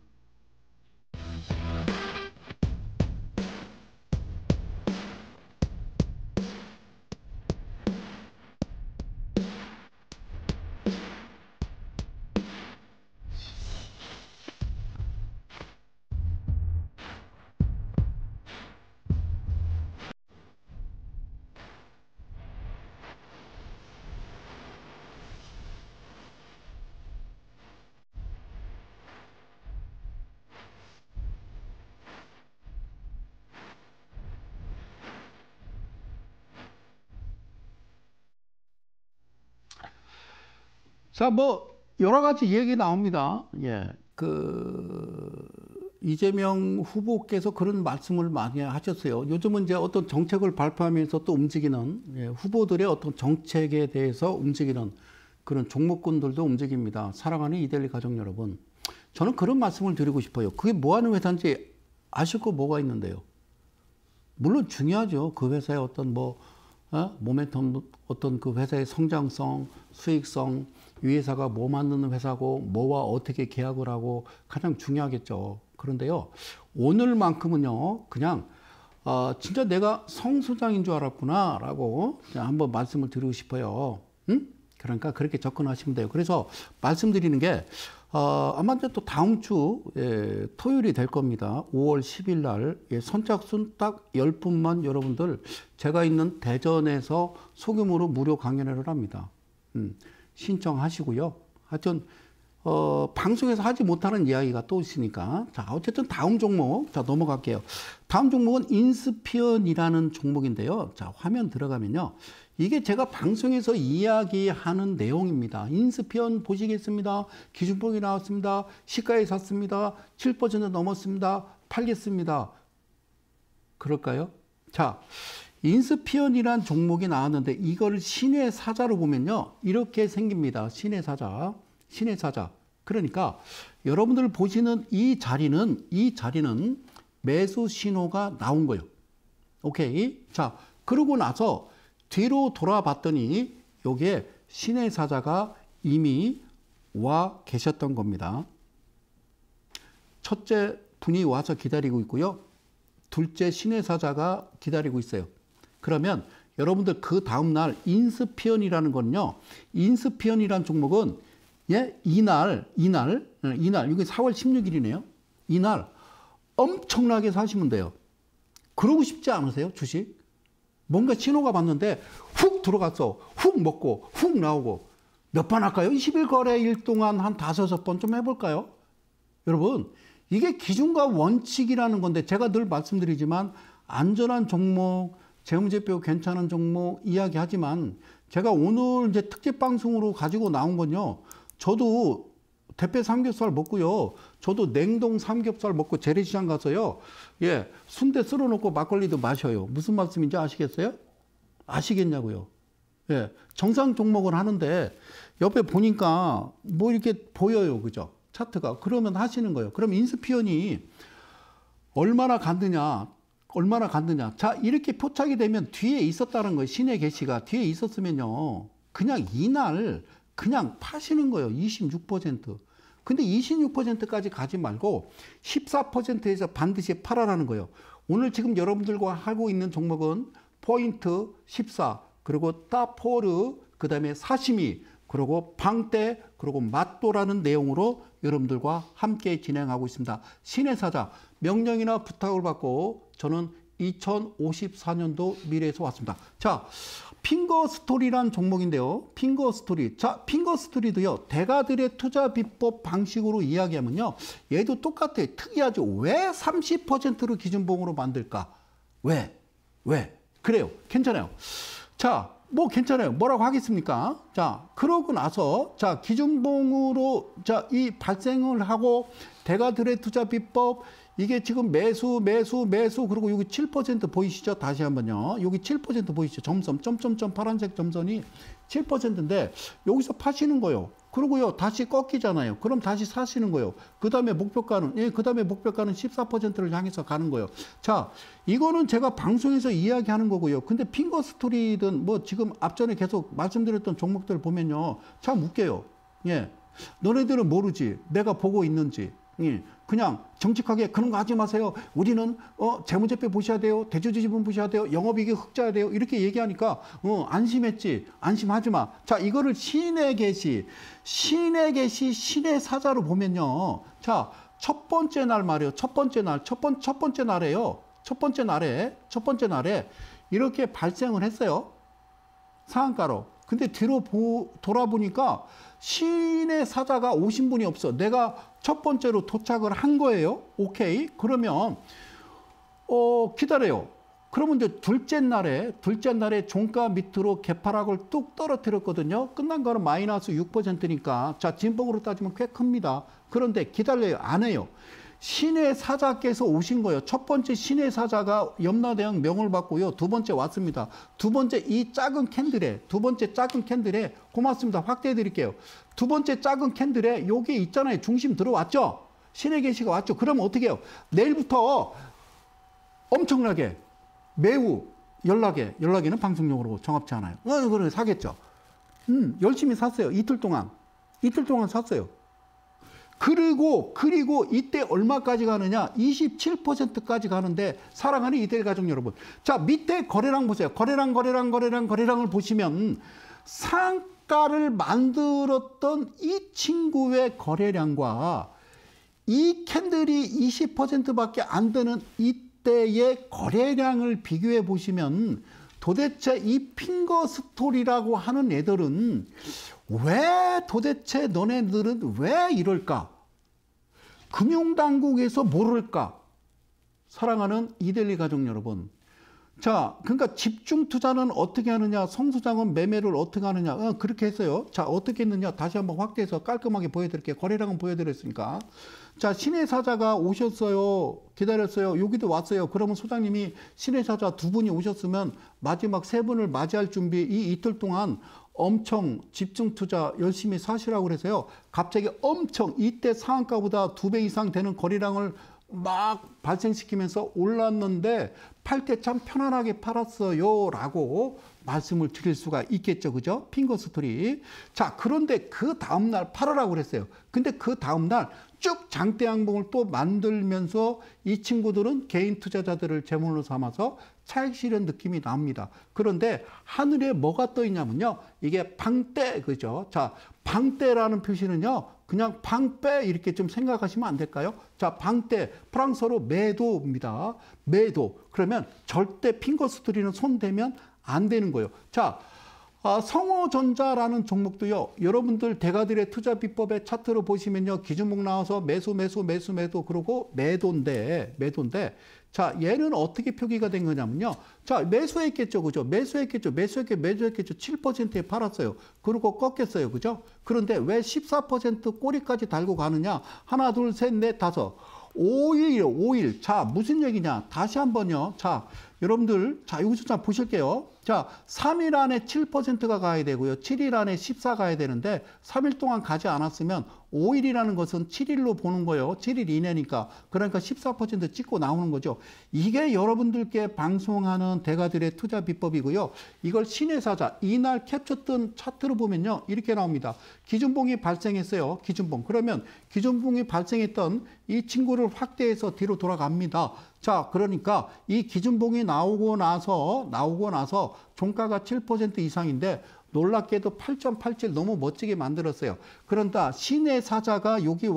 자, 뭐 여러 가지 얘기 나옵니다. 예. 이재명 후보께서 그런 말씀을 많이 하셨어요. 요즘은 이제 어떤 정책을 발표하면서 또 움직이는, 예, 후보들의 어떤 정책에 대해서 움직이는 그런 종목군들도 움직입니다. 사랑하는 이데일리 가족 여러분. 저는 그런 말씀을 드리고 싶어요. 그게 뭐 하는 회사인지 아실 거 뭐가 있는데요. 물론 중요하죠. 그 회사의 어떤 모멘텀, 어떤 그 회사의 성장성, 수익성, 이 회사가 뭐 만드는 회사고, 뭐와 어떻게 계약을 하고 가장 중요하겠죠. 그런데요, 오늘만큼은요, 그냥, 진짜 내가 성수장인 줄 알았구나, 라고 한번 말씀을 드리고 싶어요. 응? 그러니까 그렇게 접근하시면 돼요. 그래서 말씀드리는 게, 아마 이제 또 다음 주, 예, 토요일이 될 겁니다. 5월 10일 날, 예, 선착순 딱 10분만 여러분들, 제가 있는 대전에서 소규모로 무료 강연회를 합니다. 신청하시고요. 하여튼, 방송에서 하지 못하는 이야기가 또 있으니까. 자, 어쨌든 다음 종목, 자, 넘어갈게요. 다음 종목은 인스피언이라는 종목인데요. 자, 화면 들어가면요. 이게 제가 방송에서 이야기하는 내용입니다. 인스피언 보시겠습니다. 기준봉이 나왔습니다. 시가에 샀습니다. 7% 넘었습니다. 팔겠습니다. 그럴까요? 자, 인스피언이란 종목이 나왔는데 이걸 신의 사자로 보면요. 이렇게 생깁니다. 신의 사자. 신의 사자. 그러니까 여러분들 보시는 이 자리는 매수 신호가 나온 거예요. 오케이. 자, 그러고 나서 뒤로 돌아봤더니 여기에 신의 사자가 이미 와 계셨던 겁니다. 첫째 분이 와서 기다리고 있고요. 둘째 신의 사자가 기다리고 있어요. 그러면 여러분들 그 다음날 인스피언이라는 건요. 인스피언이라는 종목은 예, 이날, 이게 4월 16일이네요. 이날 엄청나게 사시면 돼요. 그러고 싶지 않으세요? 주식? 뭔가 신호가 왔는데 훅 들어갔어. 훅 먹고 훅 나오고. 몇 번 할까요? 20일 거래일 동안 한 5-6번 좀 해볼까요? 여러분, 이게 기준과 원칙이라는 건데 제가 늘 말씀드리지만 안전한 종목, 재무제표 괜찮은 종목 이야기하지만 제가 오늘 이제 특집 방송으로 가지고 나온 건요. 저도 대패 삼겹살 먹고요. 저도 냉동 삼겹살 먹고 재래시장 가서요. 예, 순대 썰어 놓고 막걸리도 마셔요. 무슨 말씀인지 아시겠어요? 아시겠냐고요. 예, 정상 종목을 하는데 옆에 보니까 뭐 이렇게 보여요. 그죠? 차트가. 그러면 하시는 거예요. 그럼 인스피언이 얼마나 갔느냐. 자, 이렇게 포착이 되면 뒤에 있었다는 거예요. 신의 계시가 뒤에 있었으면요. 그냥 이날 그냥 파시는 거예요. 26%. 근데 26%까지 가지 말고 14%에서 반드시 팔아라는 거예요. 오늘 지금 여러분들과 하고 있는 종목은 포인트 14, 그리고 따포르, 그 다음에 사시미, 그리고 방떼, 그리고 맛도라는 내용으로 여러분들과 함께 진행하고 있습니다. 신의 사자, 명령이나 부탁을 받고 저는 2054년도 미래에서 왔습니다. 자, 핑거스토리란 종목인데요. 핑거스토리. 자, 핑거스토리도요. 대가들의 투자 비법 방식으로 이야기하면요. 얘도 똑같아요. 특이하죠. 왜 30%를 기준봉으로 만들까? 왜? 그래요. 괜찮아요. 자, 뭐 괜찮아요. 뭐라고 하겠습니까? 자, 그러고 나서 자, 기준봉으로 자, 이 발생을 하고 대가들의 투자 비법 이게 지금 매수 그리고 여기 7% 보이시죠? 다시 한번요. 여기 7% 보이시죠? 점선 점점점 파란색 점선이 7%인데 여기서 파시는 거예요. 그리고요. 다시 꺾이잖아요. 그럼 다시 사시는 거예요. 그다음에 목표가는 14%를 향해서 가는 거예요. 자, 이거는 제가 방송에서 이야기하는 거고요. 근데 핑거스토리든 뭐 지금 앞전에 계속 말씀드렸던 종목들 보면요. 참 웃겨요. 예. 너네들은 모르지. 내가 보고 있는지. 예. 그냥 정직하게 그런 거 하지 마세요. 우리는 재무제표 보셔야 돼요. 대주주지분 보셔야 돼요. 영업이익 흑자야 돼요. 이렇게 얘기하니까 안심했지. 안심하지 마. 자, 이거를 신의 계시, 신의 사자로 보면요. 자, 첫 번째 날 말이에요. 첫 번째 날에요. 첫 번째 날에 이렇게 발생을 했어요. 상한가로. 근데 뒤로 돌아보니까 신의 사자가 오신 분이 없어. 내가 첫 번째로 도착을 한 거예요. 오케이. 그러면 기다려요. 그러면 이제 둘째 날에 종가 밑으로 개파락을 뚝 떨어뜨렸거든요. 끝난 거는 마이너스 6%니까 자, 진폭으로 따지면 꽤 큽니다. 그런데 기다려요. 안 해요. 신의 사자께서 오신 거예요. 첫 번째 신의 사자가 염라대왕 명을 받고요. 두 번째 왔습니다. 두 번째 이 작은 캔들에, 고맙습니다. 확대해 드릴게요. 두 번째 작은 캔들에 여기 있잖아요. 중심 들어왔죠? 신의 계시가 왔죠? 그럼 어떻게 해요? 내일부터 엄청나게, 매우 연락에는 방송용으로 정합지 않아요. 그래, 사겠죠? 열심히 샀어요. 이틀 동안 샀어요. 그리고 이때 얼마까지 가느냐? 27%까지 가는데 사랑하는 이들 가족 여러분. 자, 밑에 거래량 보세요. 거래량을 보시면 상가를 만들었던 이 친구의 거래량과 이 캔들이 20%밖에 안 되는 이때의 거래량을 비교해 보시면 도대체 이 핑거 스토리라고 하는 애들은 왜 도대체 너네들은 왜 이럴까? 금융당국에서 모를까? 사랑하는 이데일리 가족 여러분. 자, 그러니까 집중 투자는 어떻게 하느냐? 성수장은 매매를 어떻게 하느냐? 그렇게 했어요. 자, 어떻게 했느냐? 다시 한번 확대해서 깔끔하게 보여드릴게요. 거래량은 보여드렸으니까. 자, 신의 사자가 오셨어요. 기다렸어요. 여기도 왔어요. 그러면 소장님이 신의 사자 두 분이 오셨으면 마지막 세 분을 맞이할 준비 이 이틀 동안 엄청 집중 투자 열심히 사시라고 그래서요. 갑자기 엄청 이때 상한가보다 2배 이상 되는 거래량을 막 발생시키면서 올랐는데 팔 때 참 편안하게 팔았어요 라고 말씀을 드릴 수가 있겠죠. 그죠? 핑거 스토리. 자, 그런데 그 다음날 팔으라고 그랬어요. 근데 그 다음날 쭉 장대 양봉을 또 만들면서 이 친구들은 개인 투자자들을 제물로 삼아서 차익 실현 느낌이 납니다. 그런데 하늘에 뭐가 떠 있냐면요. 이게 방떼, 그죠? 자, 방떼라는 표시는요. 그냥 방빼 이렇게 좀 생각하시면 안 될까요? 자, 방떼, 프랑스어로 매도입니다. 매도. 그러면 절대 핑거 스토리는 손대면 안 되는 거예요. 자, 성호전자라는 종목도요. 여러분들 대가들의 투자 비법의 차트로 보시면요. 기준목 나와서 매수 그러고 매도인데 자, 얘는 어떻게 표기가 된 거냐면요. 자, 매수했겠죠. 그죠? 매수했겠죠. 7%에 팔았어요. 그리고 꺾였어요. 그죠? 그런데 왜 14% 꼬리까지 달고 가느냐? 하나, 둘, 셋, 넷, 다섯. 5일. 자, 무슨 얘기냐? 다시 한번요. 자, 여러분들, 자, 여기서 자, 보실게요. 자, 3일 안에 7%가 가야 되고요. 7일 안에 14 가야 되는데 3일 동안 가지 않았으면 5일이라는 것은 7일로 보는 거예요. 7일 이내니까. 그러니까 14% 찍고 나오는 거죠. 이게 여러분들께 방송하는 대가들의 투자 비법이고요. 이걸 신의 사자, 이날 캡쳤던 차트로 보면요. 이렇게 나옵니다. 기준봉이 발생했어요. 기준봉. 그러면 기준봉이 발생했던 이 친구를 확대해서 뒤로 돌아갑니다. 자, 그러니까 이 기준봉이 나오고 나서 종가가 7% 이상인데 놀랍게도 8.87 너무 멋지게 만들었어요. 그런데 신의 사자가 여기 여기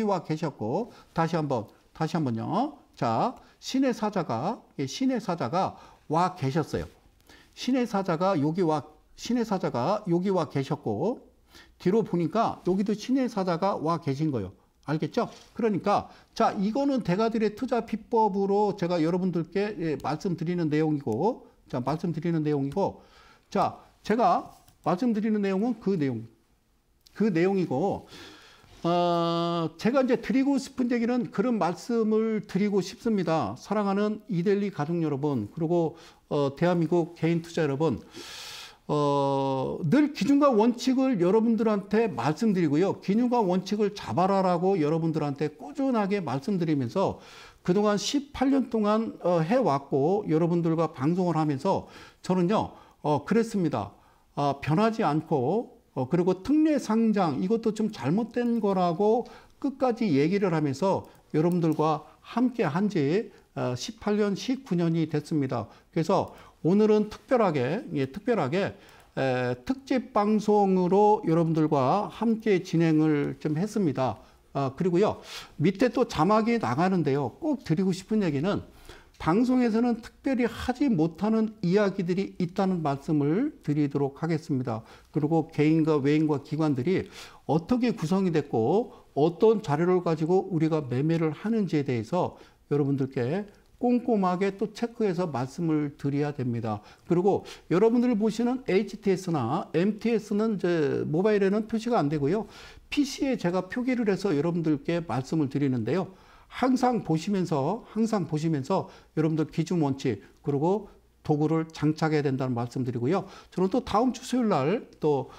와 계셨고 다시 한번요. 자, 신의 사자가 와 계셨어요. 신의 사자가 여기 와 계셨고 뒤로 보니까 여기도 신의 사자가 와 계신 거예요. 알겠죠? 그러니까 자, 이거는 대가들의 투자 비법으로 제가 여러분들께 말씀드리는 내용이고 자, 제가 말씀드리는 내용은 그 내용이고 제가 이제 드리고 싶은 얘기는 그런 말씀을 드리고 싶습니다. 사랑하는 이데일리 가족 여러분, 그리고 대한민국 개인 투자 여러분, 늘 기준과 원칙을 여러분들한테 말씀드리고요. 기준과 원칙을 잡아라라고 여러분들한테 꾸준하게 말씀드리면서 그동안 18년 동안 해왔고 여러분들과 방송을 하면서 저는요, 그랬습니다. 변하지 않고 그리고 특례 상장 이것도 좀 잘못된 거라고 끝까지 얘기를 하면서 여러분들과 함께 한 지 18년, 19년이 됐습니다. 그래서 오늘은 특별하게 특집 방송으로 여러분들과 함께 진행을 좀 했습니다. 그리고요, 밑에 또 자막이 나가는데요. 꼭 드리고 싶은 얘기는 방송에서는 특별히 하지 못하는 이야기들이 있다는 말씀을 드리도록 하겠습니다. 그리고 개인과 외인과 기관들이 어떻게 구성이 됐고 어떤 자료를 가지고 우리가 매매를 하는지에 대해서 여러분들께 꼼꼼하게 또 체크해서 말씀을 드려야 됩니다. 그리고 여러분들이 보시는 HTS나 MTS는 이제 모바일에는 표시가 안 되고요. PC에 제가 표기를 해서 여러분들께 말씀을 드리는데요. 항상 보시면서 여러분들 기준 원칙 그리고 도구를 장착해야 된다는 말씀드리고요. 저는 또 다음 주 수요일 날 또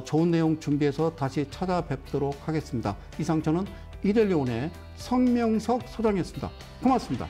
좋은 내용 준비해서 다시 찾아뵙도록 하겠습니다. 이상 저는 이델리온의 성명석 소장이었습니다. 고맙습니다.